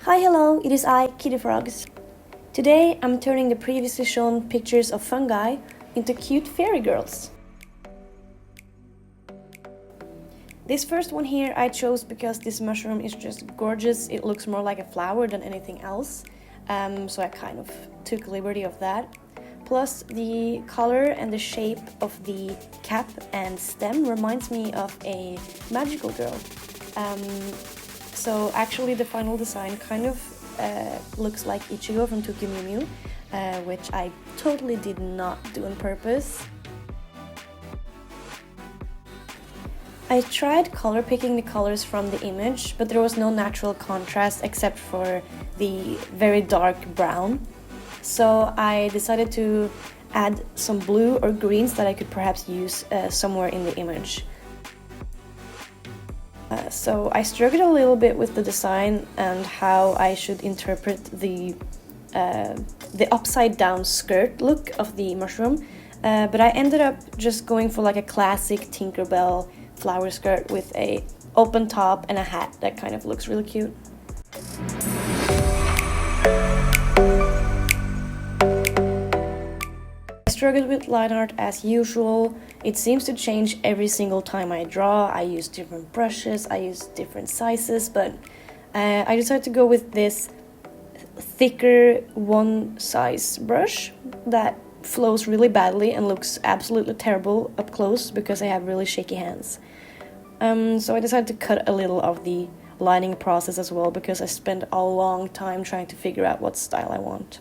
Hi, hello, it is I, Kitty Frogs. Today I'm turning the previously shown pictures of fungi into cute fairy girls. This first one here I chose because this mushroom is just gorgeous. It looks more like a flower than anything else, so I kind of took liberty of that. Plus the color and the shape of the cap and stem reminds me of a magical girl. So actually the final design kind of looks like Ichigo from Tokyo Mew Mew, which I totally did not do on purpose. I tried color picking the colors from the image, but there was no natural contrast except for the very dark brown. So I decided to add some blue or greens that I could perhaps use somewhere in the image. So I struggled a little bit with the design and how I should interpret the upside down skirt look of the mushroom, but I ended up just going for like a classic Tinkerbell flower skirt with a open top and a hat that kind of looks really cute. I struggled with line art as usual. It seems to change every single time I draw. I use different brushes, I use different sizes, but I decided to go with this thicker one size brush that flows really badly and looks absolutely terrible up close because I have really shaky hands. So I decided to cut a little of the lining process as well because I spent a long time trying to figure out what style I want.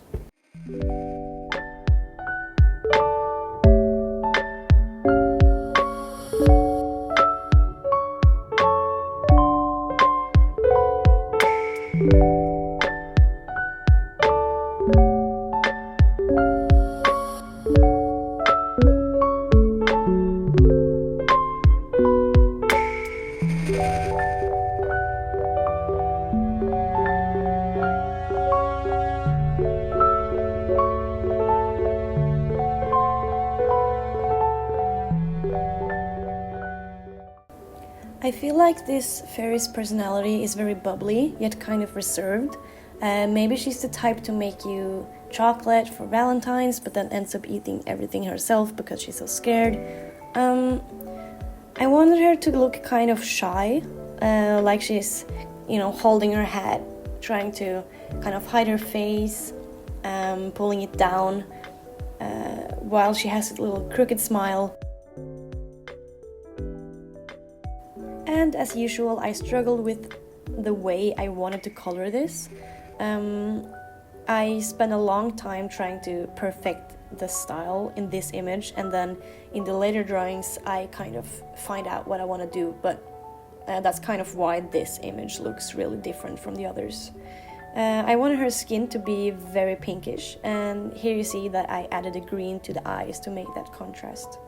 I feel like this fairy's personality is very bubbly, yet kind of reserved. Maybe she's the type to make you chocolate for Valentine's, but then ends up eating everything herself because she's so scared. I wanted her to look kind of shy, like she's, holding her head, trying to kind of hide her face, pulling it down, while she has a little crooked smile. And as usual, I struggled with the way I wanted to color this. I spent a long time trying to perfect the style in this image, and then in the later drawings I kind of find out what I want to do, but that's kind of why this image looks really different from the others. I wanted her skin to be very pinkish, and here you see that I added a green to the eyes to make that contrast.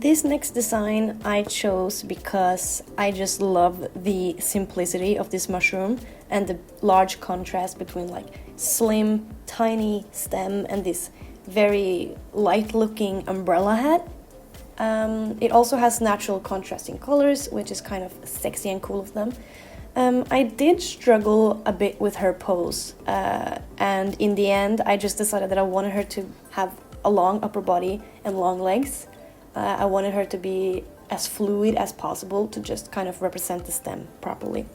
This next design I chose because I just love the simplicity of this mushroom and the large contrast between like slim, tiny stem and this very light looking umbrella hat. It also has natural contrasting colors, which is kind of sexy and cool of them. I did struggle a bit with her pose, and in the end I just decided that I wanted her to have a long upper body and long legs. I wanted her to be as fluid as possible to just kind of represent the stem properly.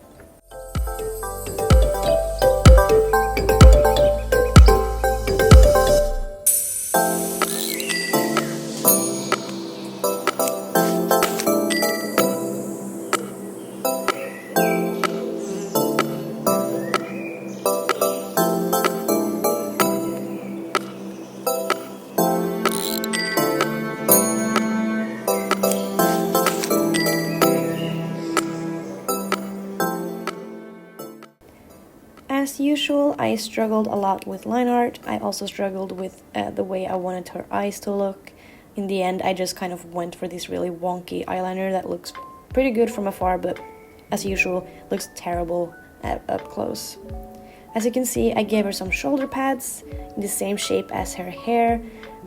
As usual, I struggled a lot with line art. I also struggled with the way I wanted her eyes to look. In the end, I just kind of went for this really wonky eyeliner that looks pretty good from afar, but as usual, looks terrible up close. As you can see, I gave her some shoulder pads in the same shape as her hair.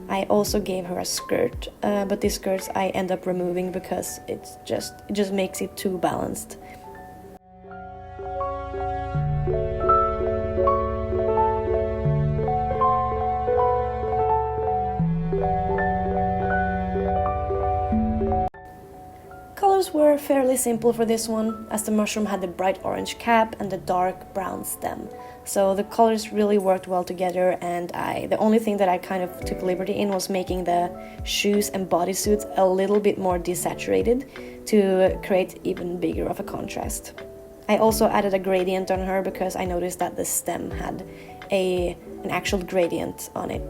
I also gave her a skirt, but these skirts I end up removing because it just makes it too balanced. Colors were fairly simple for this one, as the mushroom had the bright orange cap and the dark brown stem. So the colors really worked well together, and the only thing that I kind of took liberty in was making the shoes and bodysuits a little bit more desaturated to create even bigger of a contrast. I also added a gradient on her because I noticed that the stem had an actual gradient on it.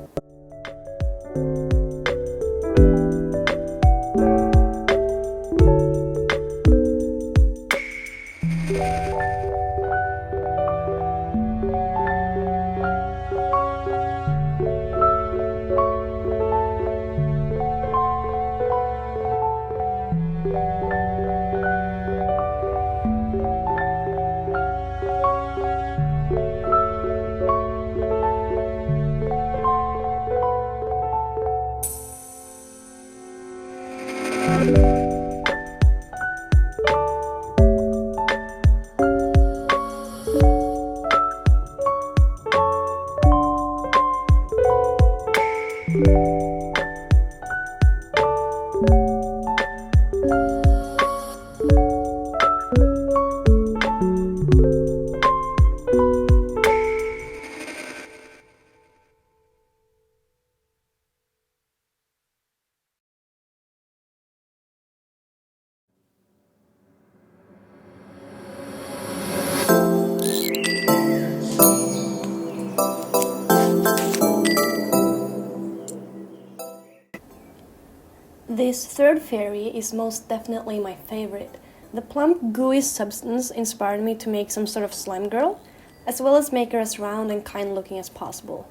This third fairy is most definitely my favorite. The plump, gooey substance inspired me to make some sort of slime girl, as well as make her as round and kind looking as possible.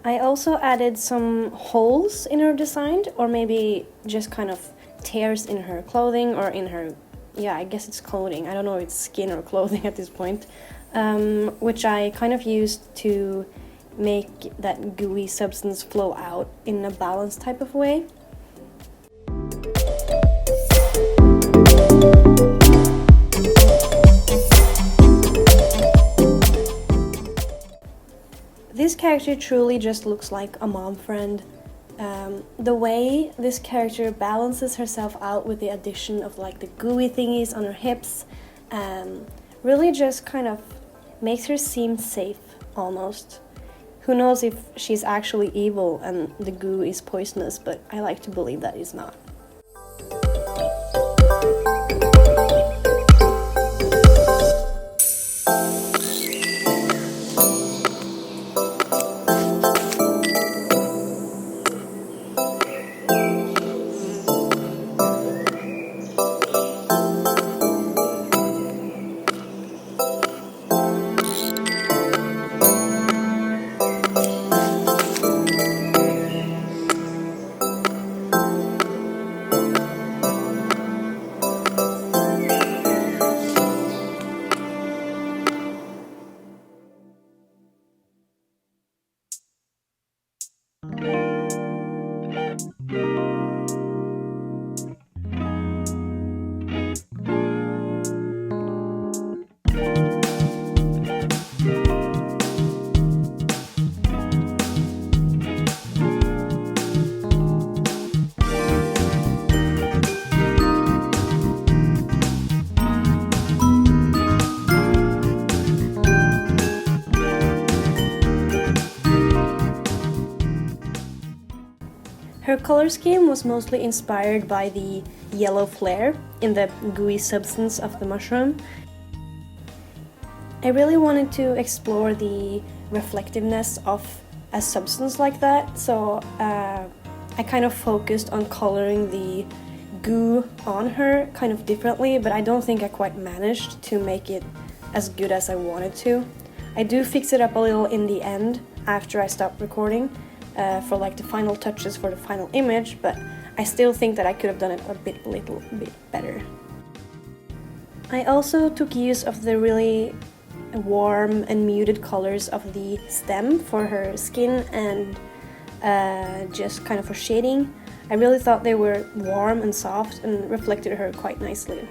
I also added some holes in her design, or maybe just kind of tears in her clothing or in her, yeah, I guess it's clothing. I don't know if it's skin or clothing at this point, which I kind of used to make that gooey substance flow out in a balanced type of way. This character truly just looks like a mom friend. The way this character balances herself out with the addition of like the gooey thingies on her hips really just kind of makes her seem safe almost. Who knows if she's actually evil and the goo is poisonous, but I like to believe that it's not. Her color scheme was mostly inspired by the yellow flare in the gooey substance of the mushroom. I really wanted to explore the reflectiveness of a substance like that, so I kind of focused on coloring the goo on her kind of differently, but I don't think I quite managed to make it as good as I wanted to. I do fix it up a little in the end after I stopped recording, for like the final touches for the final image, but I still think that I could have done it a little bit better. I also took use of the really warm and muted colors of the stem for her skin and just kind of for shading. I really thought they were warm and soft and reflected her quite nicely.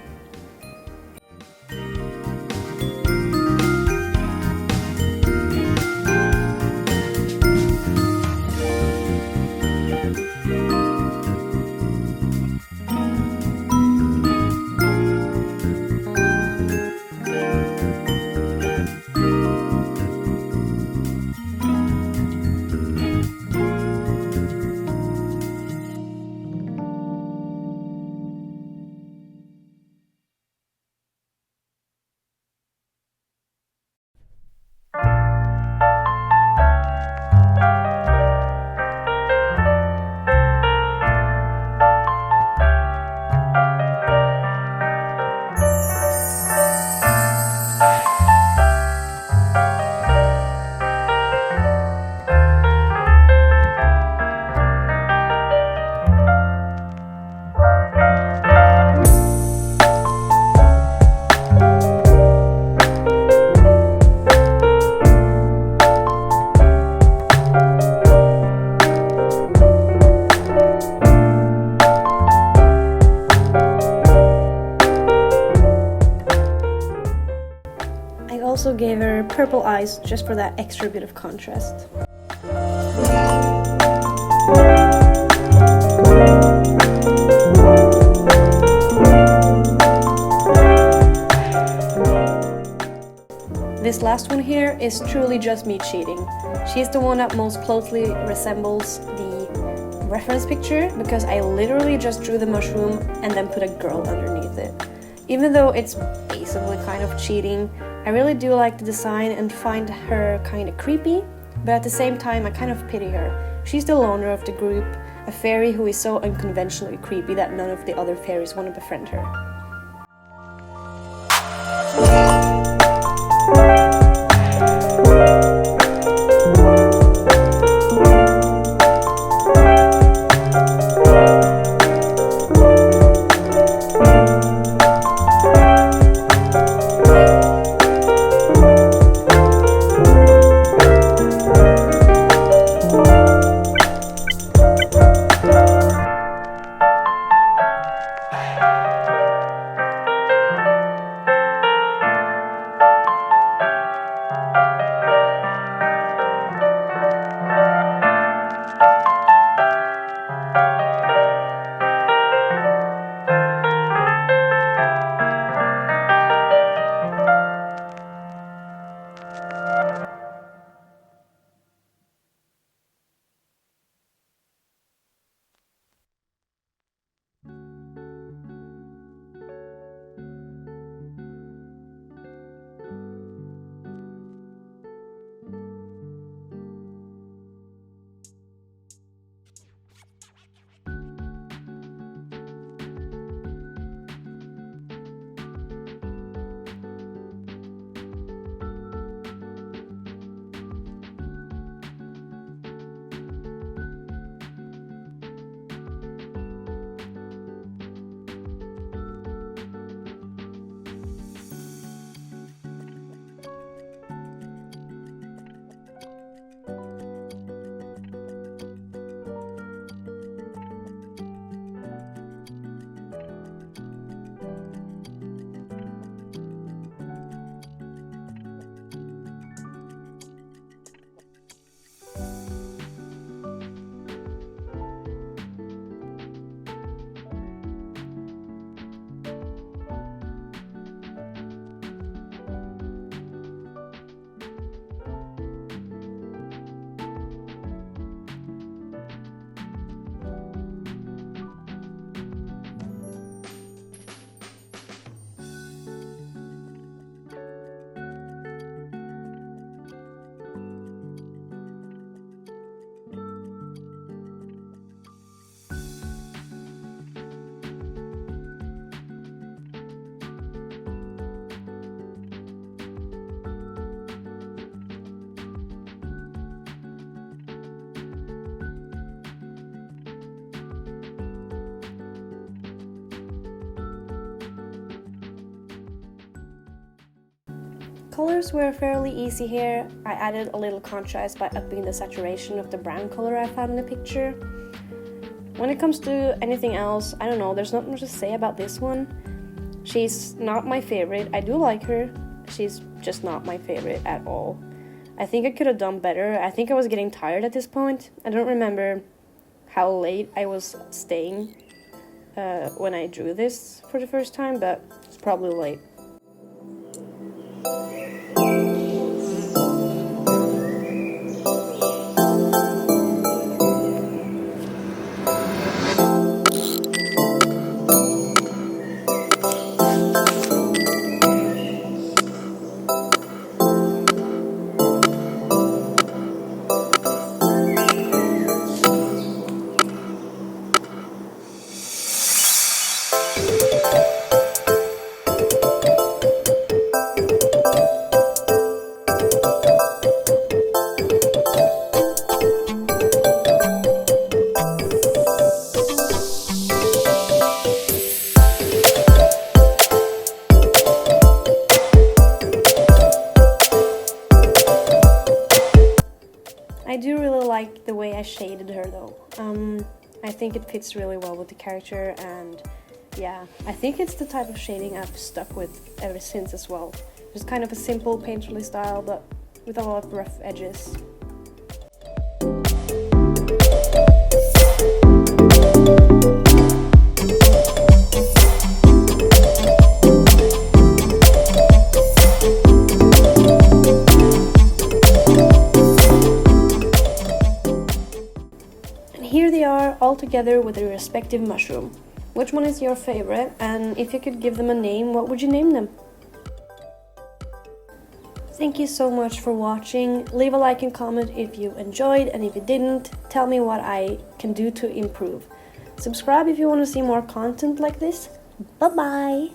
I also gave her purple eyes just for that extra bit of contrast. This last one here is truly just me cheating. She's the one that most closely resembles the reference picture because I literally just drew the mushroom and then put a girl underneath it. Even though it's basically kind of cheating, I really do like the design and find her kind of creepy, but at the same time I kind of pity her. She's the loner of the group, a fairy who is so unconventionally creepy that none of the other fairies want to befriend her. colors were fairly easy here. I added a little contrast by upping the saturation of the brown color I found in the picture. When it comes to anything else, I don't know, there's not much to say about this one. She's not my favorite. I do like her. She's just not my favorite at all. I think I could have done better. I think I was getting tired at this point. I don't remember how late I was staying when I drew this for the first time, but it's probably late. I do really like the way I shaded her though. I think it fits really well with the character, and yeah, I think it's the type of shading I've stuck with ever since as well. Just kind of a simple painterly style, but with a lot of rough edges. Here they are all together with their respective mushroom. Which one is your favorite, and if you could give them a name, what would you name them? Thank you so much for watching. Leave a like and comment if you enjoyed, and if you didn't, tell me what I can do to improve. Subscribe if you want to see more content like this. Bye bye!